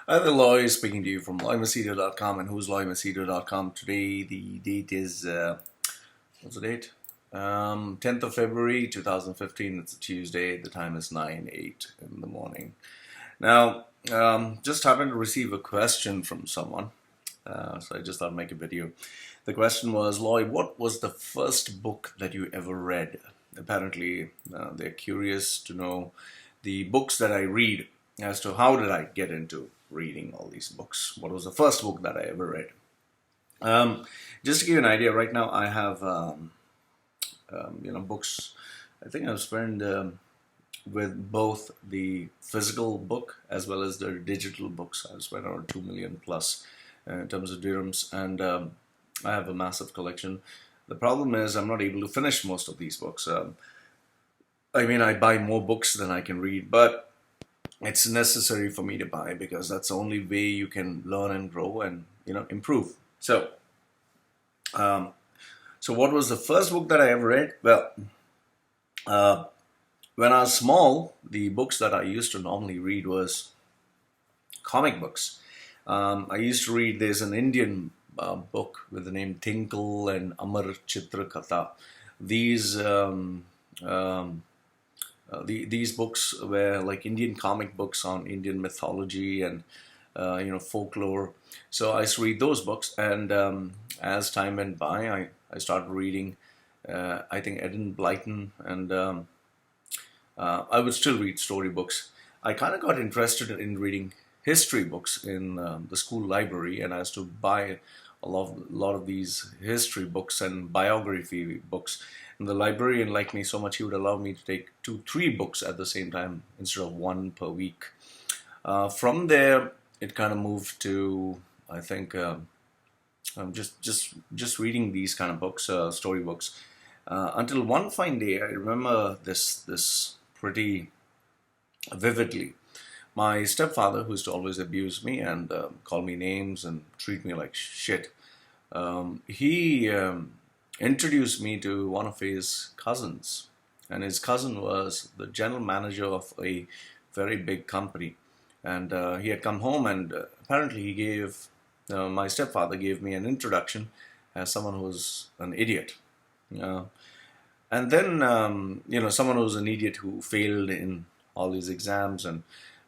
Hi there, Loy, speaking to you from loymachedo.com and who's loymachedo.com. Today, the date is, what's the date? 10th of February 2015. It's a Tuesday. The time is 9:08 in the morning. Now, just happened to receive a question from someone, so I just thought I'd make a video. The question was, Loy, what was the first book that you ever read? Apparently, they're curious to know the books that I read as to how did I get into reading all these books. What was the first book that I ever read? Just to give you an idea, right now I have books. I think I've spent with both the physical book as well as the digital books. I've spent around 2 million plus in terms of dirhams, and I have a massive collection. The problem is I'm not able to finish most of these books. I buy more books than I can read, but it's necessary for me to buy because that's the only way you can learn and grow and improve. So what was the first book that I ever read? Well, when I was small, the books that I used to normally read was comic books. I used to read, there's an Indian book with the name Tinkle and Amar Chitra Katha. These books were like Indian comic books on Indian mythology and folklore. So I used to read those books, and as time went by, I started reading I think Eden Blyton, and I would still read storybooks. I kind of got interested in reading history books in the school library, and I used to buy a lot of these history books and biography books. And the librarian liked me so much, he would allow me to take 2-3 books at the same time instead of one per week. From there, it kind of moved to, I think, just reading these kind of books, story books, until one fine day. I remember this pretty vividly. My stepfather, who used to always abuse me and call me names and treat me like shit, he introduced me to one of his cousins, and his cousin was the general manager of a very big company. And he had come home, and apparently he gave my stepfather gave me an introduction as someone who was an idiot. And then someone who was an idiot who failed in all these exams and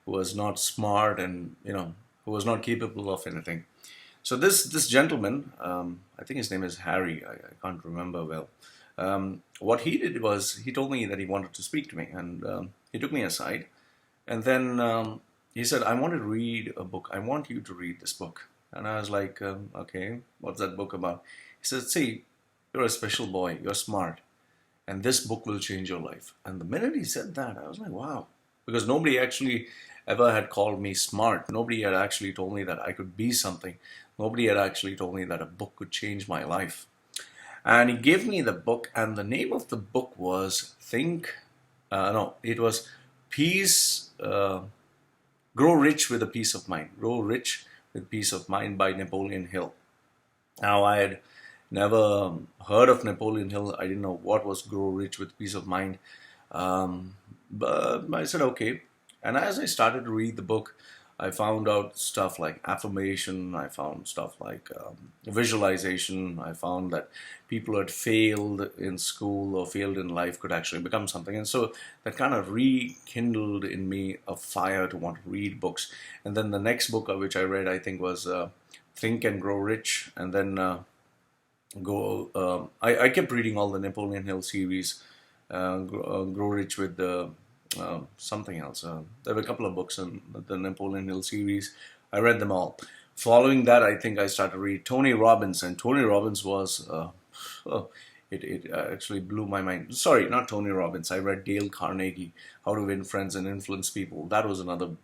who was not smart and who was not capable of anything. So this gentleman, I think his name is Harry, I can't remember well. What he did was he told me that he wanted to speak to me, and he took me aside, and then he said, I want to read a book. I want you to read this book. And I was like, okay, what's that book about? He said, see, you're a special boy, you're smart, and this book will change your life. And the minute he said that, I was like, wow. Because nobody actually ever had called me smart. Nobody had actually told me that I could be something. Nobody had actually told me that a book could change my life. And he gave me the book, and the name of the book was it was Peace, Grow Rich with a Peace of Mind. Grow Rich with Peace of Mind by Napoleon Hill. Now, I had never heard of Napoleon Hill. I didn't know what was Grow Rich with Peace of Mind. But I said, okay. And as I started to read the book, I found out stuff like affirmation. I found stuff like visualization. I found that people who had failed in school or failed in life could actually become something. And so that kind of rekindled in me a fire to want to read books. And then the next book which I read, I think, was Think and Grow Rich. And then I kept reading all the Napoleon Hill series, Grow Rich with something else. There were a couple of books in the Napoleon Hill series. I read them all. Following that, I think I started to read Tony Robbins, and Tony Robbins was it actually blew my mind. Sorry, not Tony Robbins. I read Dale Carnegie, How to Win Friends and Influence People. That was another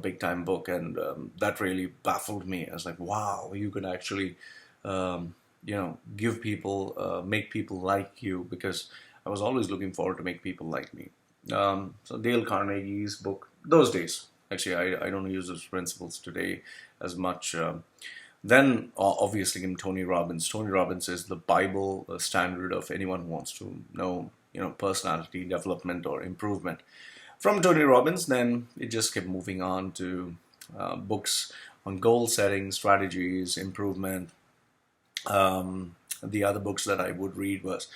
big time book, and that really baffled me. I was like, wow, you could actually give people, make people like you, because I was always looking forward to make people like me. So Dale Carnegie's book, those days, actually I don't use those principles today as much. Then obviously in Tony Robbins. Tony Robbins is the Bible standard of anyone who wants to know personality development or improvement. From Tony Robbins, then it just kept moving on to books on goal setting, strategies, improvement. The other books that I would read was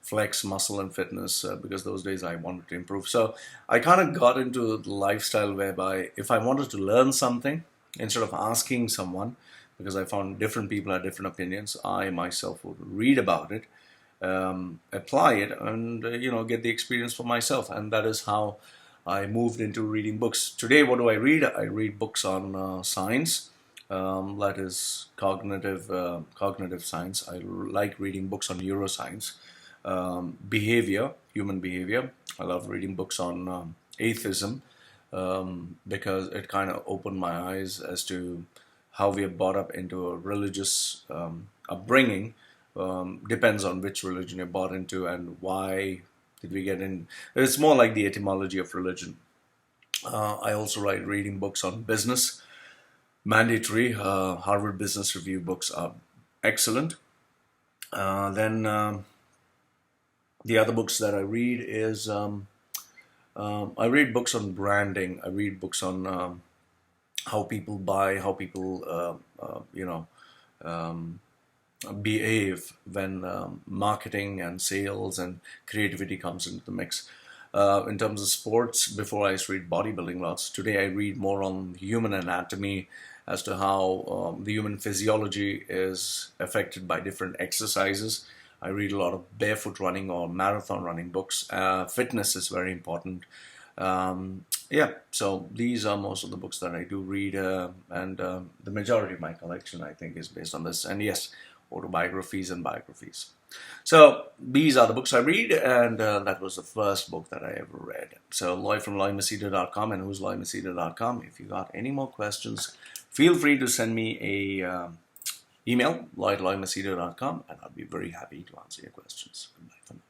Flex, Muscle and Fitness, because those days I wanted to improve. So I kind of got into the lifestyle whereby if I wanted to learn something, instead of asking someone, because I found different people had different opinions, I myself would read about it, apply it, and get the experience for myself. And that is how I moved into reading books. Today, what do I read? I read books on science. That is cognitive science. I like reading books on neuroscience, behavior, human behavior. I love reading books on atheism, because it kind of opened my eyes as to how we are brought up into a religious upbringing. Depends on which religion you're brought into and why did we get in. It's more like the etymology of religion. I also like reading books on business. Mandatory. Harvard Business Review books are excellent. Then the other books that I read is I read books on branding. I read books on how people buy, how people behave when marketing and sales and creativity comes into the mix. In terms of sports, before I used to read bodybuilding lots. Today I read more on human anatomy, as to how the human physiology is affected by different exercises. I read a lot of barefoot running or marathon running books. Fitness is very important. So these are most of the books that I do read, and the majority of my collection, I think, is based on this. And yes, autobiographies and biographies. So these are the books I read, and that was the first book that I ever read. So Loy from LoyMachedo.com and who's LoyMachedo.com. If you got any more questions, feel free to send me a email, Loy@LoyMachedo.com, and I'll be very happy to answer your questions. Goodbye for now.